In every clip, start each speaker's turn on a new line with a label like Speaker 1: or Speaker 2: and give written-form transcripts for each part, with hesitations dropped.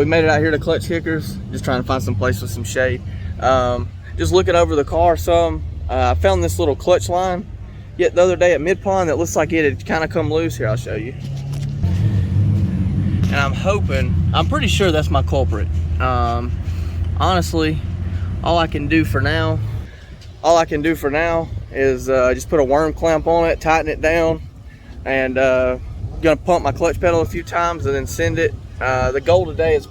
Speaker 1: We made it out here to Klutch Kickers, just trying to find some place with some shade. Just looking over the car some, I found this little clutch line yet the other day at mid-pond that looks like it had kind of come loose. Here, I'll show you. And I'm pretty sure that's my culprit. Honestly, all I can do for now is just put a worm clamp on it, tighten it down, and gonna pump my clutch pedal a few times and then send it. The goal today is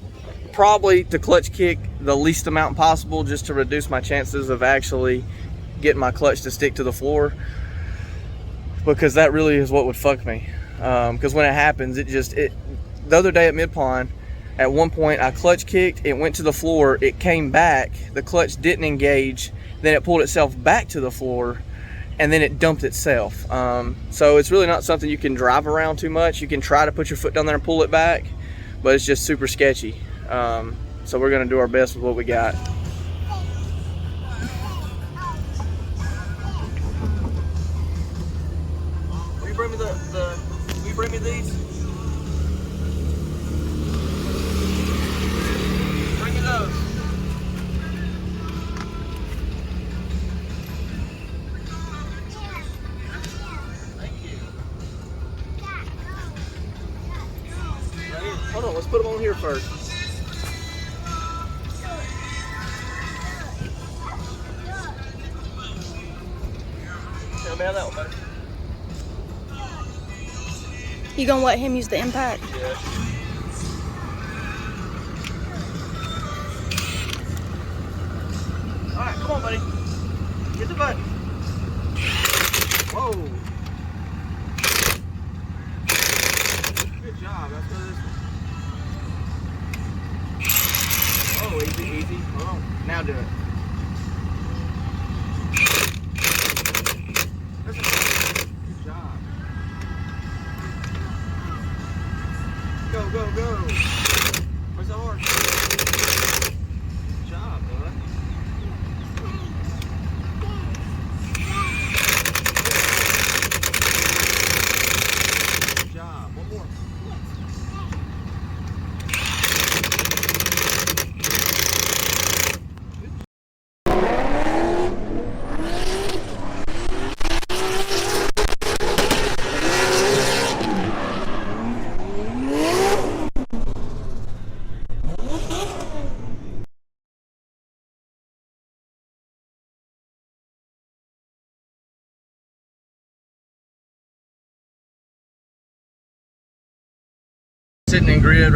Speaker 1: probably to clutch kick the least amount possible, just to reduce my chances of actually getting my clutch to stick to the floor, because that really is what would fuck me. Because when it happens, the other day at mid-pond, at one point I clutch kicked, it went to the floor, it came back, the clutch didn't engage, then it pulled itself back to the floor, and then it dumped itself. So it's really not something you can drive around too much. You can try to put your foot down there and pull it back, but it's just super sketchy. So we're gonna do our best with what we got. Will you bring me will you bring me these? Bring me those. Thank you. Right here. Hold on, let's put them on here first. Tell me how that one, buddy.
Speaker 2: You gonna let him use the impact?
Speaker 1: Yeah. Alright, come on, buddy. Get the button. Whoa. Good job. Let's go this one. Oh, easy, easy. Hold on. Now do it. Good job. Go, go, go. Where's the horse? Good job, bud. Good job. One more. Sitting in grid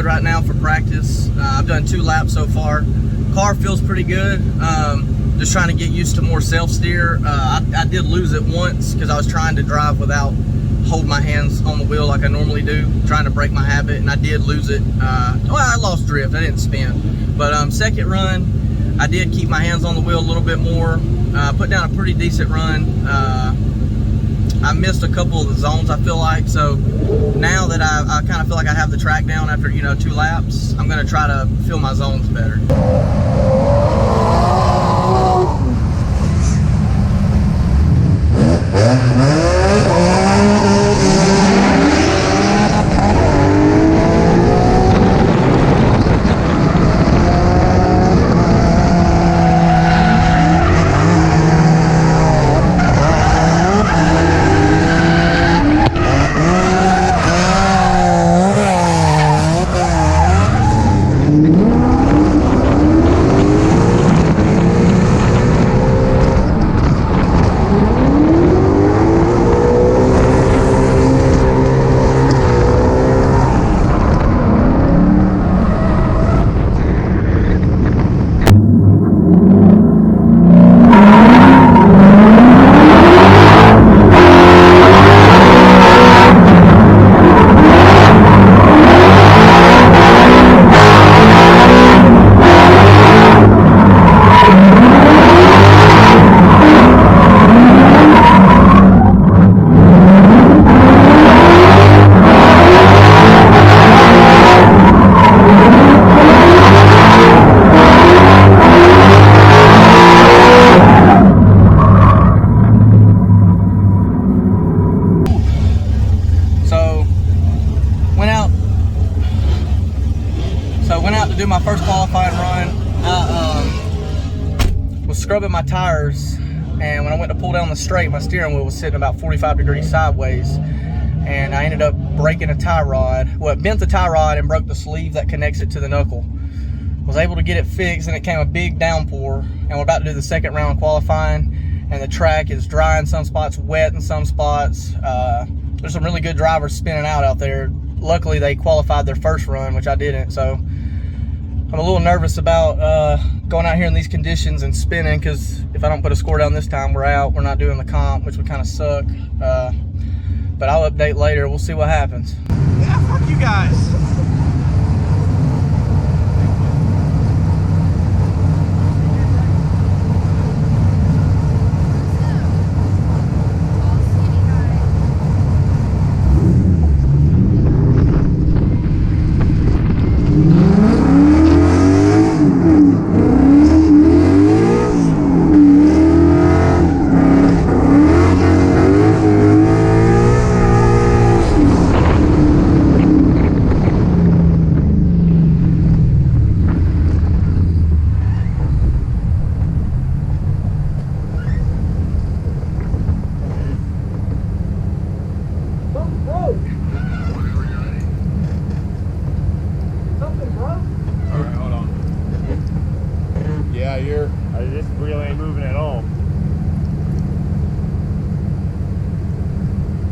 Speaker 1: right now for practice. I've done 2 laps so far. Car feels pretty good. Just trying to get used to more self-steer. I did lose it once because I was trying to drive without holding my hands on the wheel like I normally do, trying to break my habit, and I did lose it. Well, I lost drift, I didn't spin. But second run, I did keep my hands on the wheel a little bit more. Put down a pretty decent run. I missed a couple of the zones, I feel like, so now that I kind of feel like I have the track down after 2 laps, I'm going to try to feel my zones better. out to do my first qualifying run. I was scrubbing my tires, and when I went to pull down the straight, my steering wheel was sitting about 45 degrees sideways, and I ended up breaking a tie rod. Well, it bent the tie rod and broke the sleeve that connects it to the knuckle. Was able to get it fixed, and it came a big downpour, and we're about to do the second round of qualifying, and the track is dry in some spots, wet in some spots. There's some really good drivers spinning out there. Luckily, they qualified their first run, which I didn't, so I'm a little nervous about going out here in these conditions and spinning, because if I don't put a score down this time, we're out. We're not doing the comp, which would kind of suck. But I'll update later. We'll see what happens.
Speaker 3: Yeah, fuck you guys.
Speaker 4: This wheel ain't moving at all.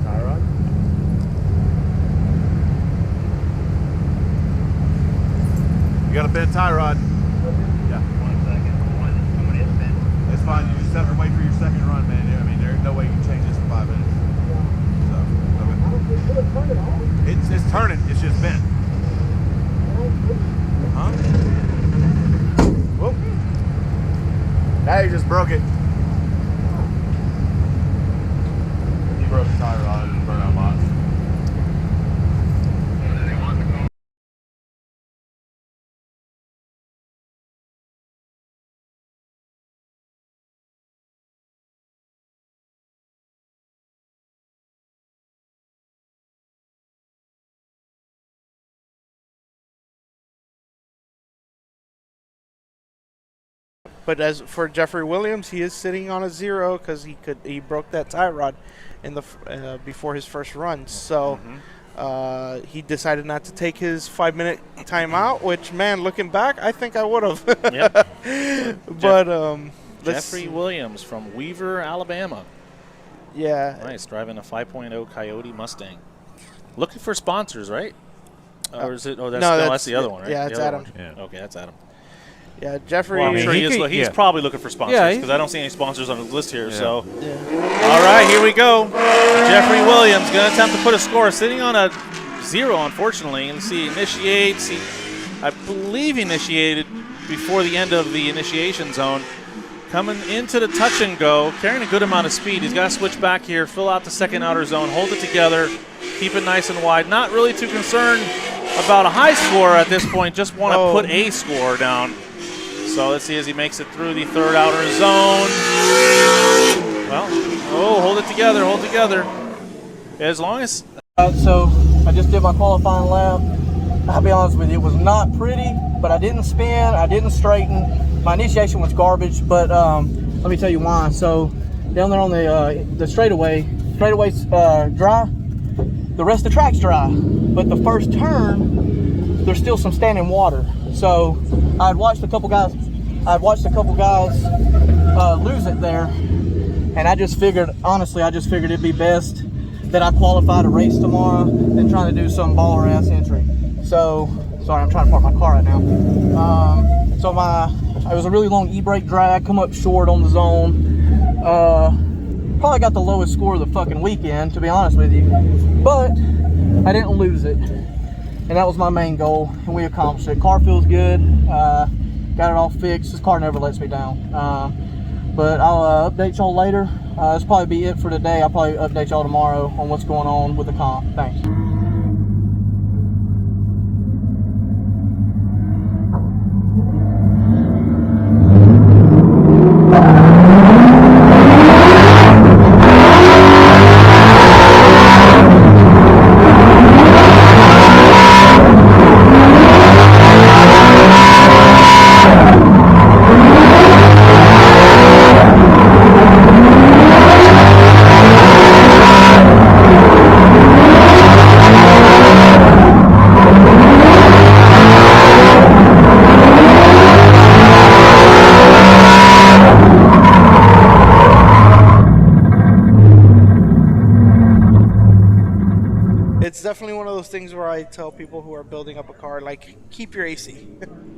Speaker 4: Tie rod?
Speaker 3: You got a bent tie rod. Yeah.
Speaker 4: 1 second. Somebody has bent.
Speaker 3: It's fine. You just have to wait for your second run, man. I mean, there's no way you can change this in 5 minutes. So, it's turning. It's just bent. Huh? Whoop. Now you just broke it. You broke the tie rod and burnout box.
Speaker 5: But as for Jeffrey Williams, he is sitting on a 0 because he broke that tie rod in the before his first run. So he decided not to take his 5-minute timeout. Which, man, looking back, I think I would have.
Speaker 6: Yep.
Speaker 5: But
Speaker 6: Jeffrey Williams from Weaver, Alabama.
Speaker 5: Yeah.
Speaker 6: Nice, driving a 5.0 Coyote Mustang. Looking for sponsors, right? Or is it? Oh, that's the other one, right?
Speaker 5: Yeah, it's Adam.
Speaker 6: Yeah. Okay, that's Adam.
Speaker 5: Yeah, Jeffrey.
Speaker 6: Well, I'm sure he's probably looking for sponsors because I don't see any sponsors on his list here. So, all right, here we go. Jeffrey Williams going to attempt to put a score, sitting on a 0, unfortunately. And see, initiates. I believe he initiated before the end of the initiation zone. Coming into the touch and go, carrying a good amount of speed. He's got to switch back here, fill out the second outer zone, hold it together, keep it nice and wide. Not really too concerned about a high score at this point. Just want to put a score down. So let's see as he makes it through the third outer zone. Well, hold it together, hold together. As long as...
Speaker 1: So I just did my qualifying lap. I'll be honest with you, it was not pretty, but I didn't spin, I didn't straighten. My initiation was garbage, but let me tell you why. So down there on the straightaway's dry. The rest of the track's dry, but the first turn, there's still some standing water. So I'd watched a couple guys lose it there, and I just figured, honestly, it'd be best that I qualify to race tomorrow than trying to do some baller ass entry. So, sorry, I'm trying to park my car right now. It was a really long e-brake drag, come up short on the zone. Probably got the lowest score of the fucking weekend, to be honest with you, but I didn't lose it. And that was my main goal, and we accomplished it. Car feels good. Got it all fixed. This car never lets me down. But I'll update y'all later. This will probably be it for today. I'll probably update y'all tomorrow on what's going on with the comp. Thanks.
Speaker 5: I tell people who are building up a car, like, keep your AC.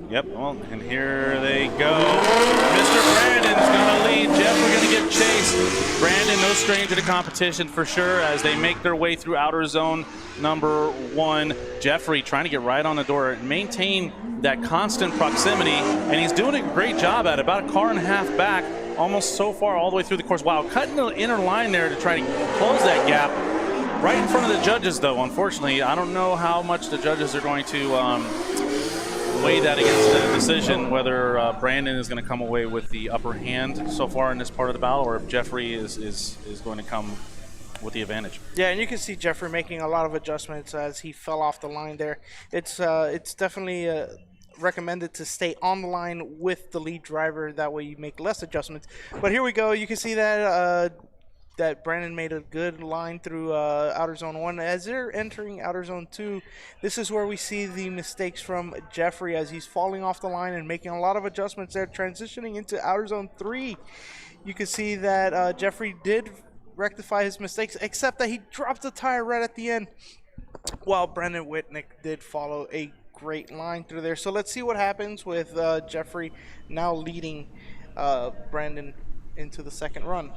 Speaker 6: Yep, well, and here they go. Mr. Brandon's going to lead. Jeff, we're going to get chased. Brandon, no stranger to competition for sure as they make their way through outer zone number 1. Jeffrey trying to get right on the door, maintain that constant proximity, and he's doing a great job at it. About a car and a half back, almost so far all the way through the course. Wow, cutting the inner line there to try to close that gap. Right in front of the judges, though, unfortunately. I don't know how much the judges are going to weigh that against the decision, whether Brandon is going to come away with the upper hand so far in this part of the battle, or if Jeffrey is going to come with the advantage.
Speaker 5: Yeah, and you can see Jeffrey making a lot of adjustments as he fell off the line there. It's definitely recommended to stay on the line with the lead driver. That way you make less adjustments. But here we go. You can see that that Brandon made a good line through outer zone 1. As they're entering outer zone 2, this is where we see the mistakes from Jeffrey as he's falling off the line and making a lot of adjustments there, transitioning into outer zone 3. You can see that Jeffrey did rectify his mistakes, except that he dropped the tire right at the end, while Brandon Whitnick did follow a great line through there. So let's see what happens with Jeffrey now leading Brandon into the second run.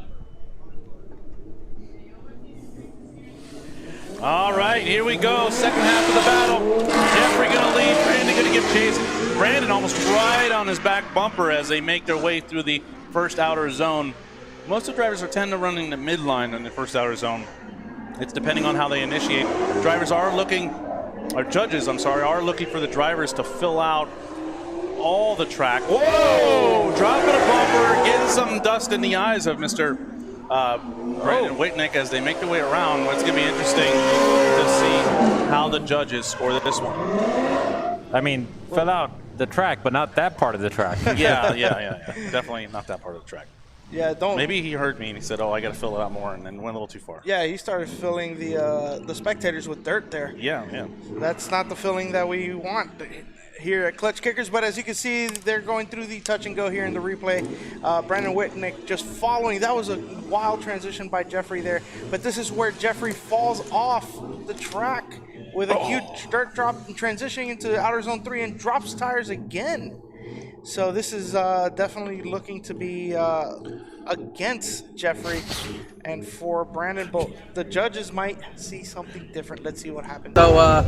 Speaker 6: All right, here we go. Second half of the battle. Jeffrey going to lead. Brandon going to get chased. Brandon almost right on his back bumper as they make their way through the first outer zone. Most of the drivers tend to run in the midline in the first outer zone. It's depending on how they initiate. Drivers are looking, or judges, I'm sorry, are looking for the drivers to fill out all the track. Whoa! Dropping a bumper, getting some dust in the eyes of Mr. Brandon Whitnick as they make their way around. It's going to be interesting to see how the judges score this one.
Speaker 7: I mean, fill out the track, but not that part of the track.
Speaker 6: Yeah. Definitely not that part of the track.
Speaker 5: Yeah, don't.
Speaker 6: Maybe he heard me and he said, "Oh, I got to fill it out more," and then went a little too far.
Speaker 5: Yeah, he started filling the spectators with dirt there.
Speaker 6: Yeah.
Speaker 5: That's not the filling that we want here at Klutch Kickers, but as you can see, they're going through the touch and go here in the replay. Brandon Whitnick just following. That was a wild transition by Jeffrey there, but this is where Jeffrey falls off the track with a huge dirt drop and transitioning into outer zone 3 and drops tires again. So this is definitely looking to be against Jeffrey and for Brandon, but the judges might see something different. Let's see what happens.
Speaker 1: So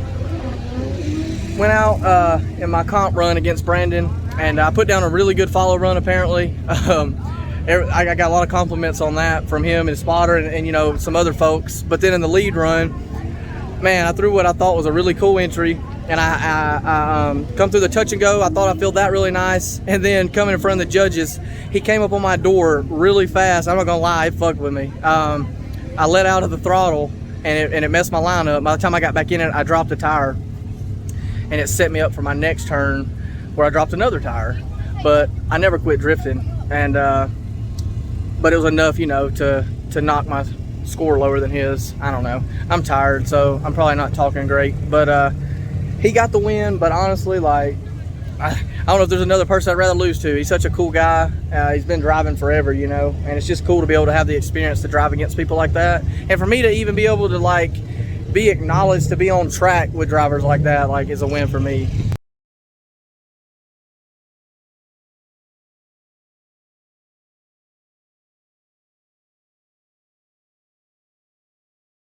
Speaker 1: went out in my comp run against Brandon, and I put down a really good follow run apparently. I got a lot of compliments on that from him and his spotter and you know, some other folks. But then in the lead run, man, I threw what I thought was a really cool entry, and I come through the touch and go. I thought I filled that really nice, and then coming in front of the judges, he came up on my door really fast. I'm not gonna lie, it fucked with me. I let out of the throttle, and it messed my line up. By the time I got back in it, I dropped a tire, and it set me up for my next turn, where I dropped another tire. But I never quit drifting, and but it was enough, you know, to knock my score lower than his. I don't know. I'm tired, so I'm probably not talking great. But he got the win. But honestly, like, I don't know if there's another person I'd rather lose to. He's such a cool guy. He's been driving forever, you know, and it's just cool to be able to have the experience to drive against people like that. And for me to even be able to, like, be acknowledged to be on track with drivers like that, like, is a win for me.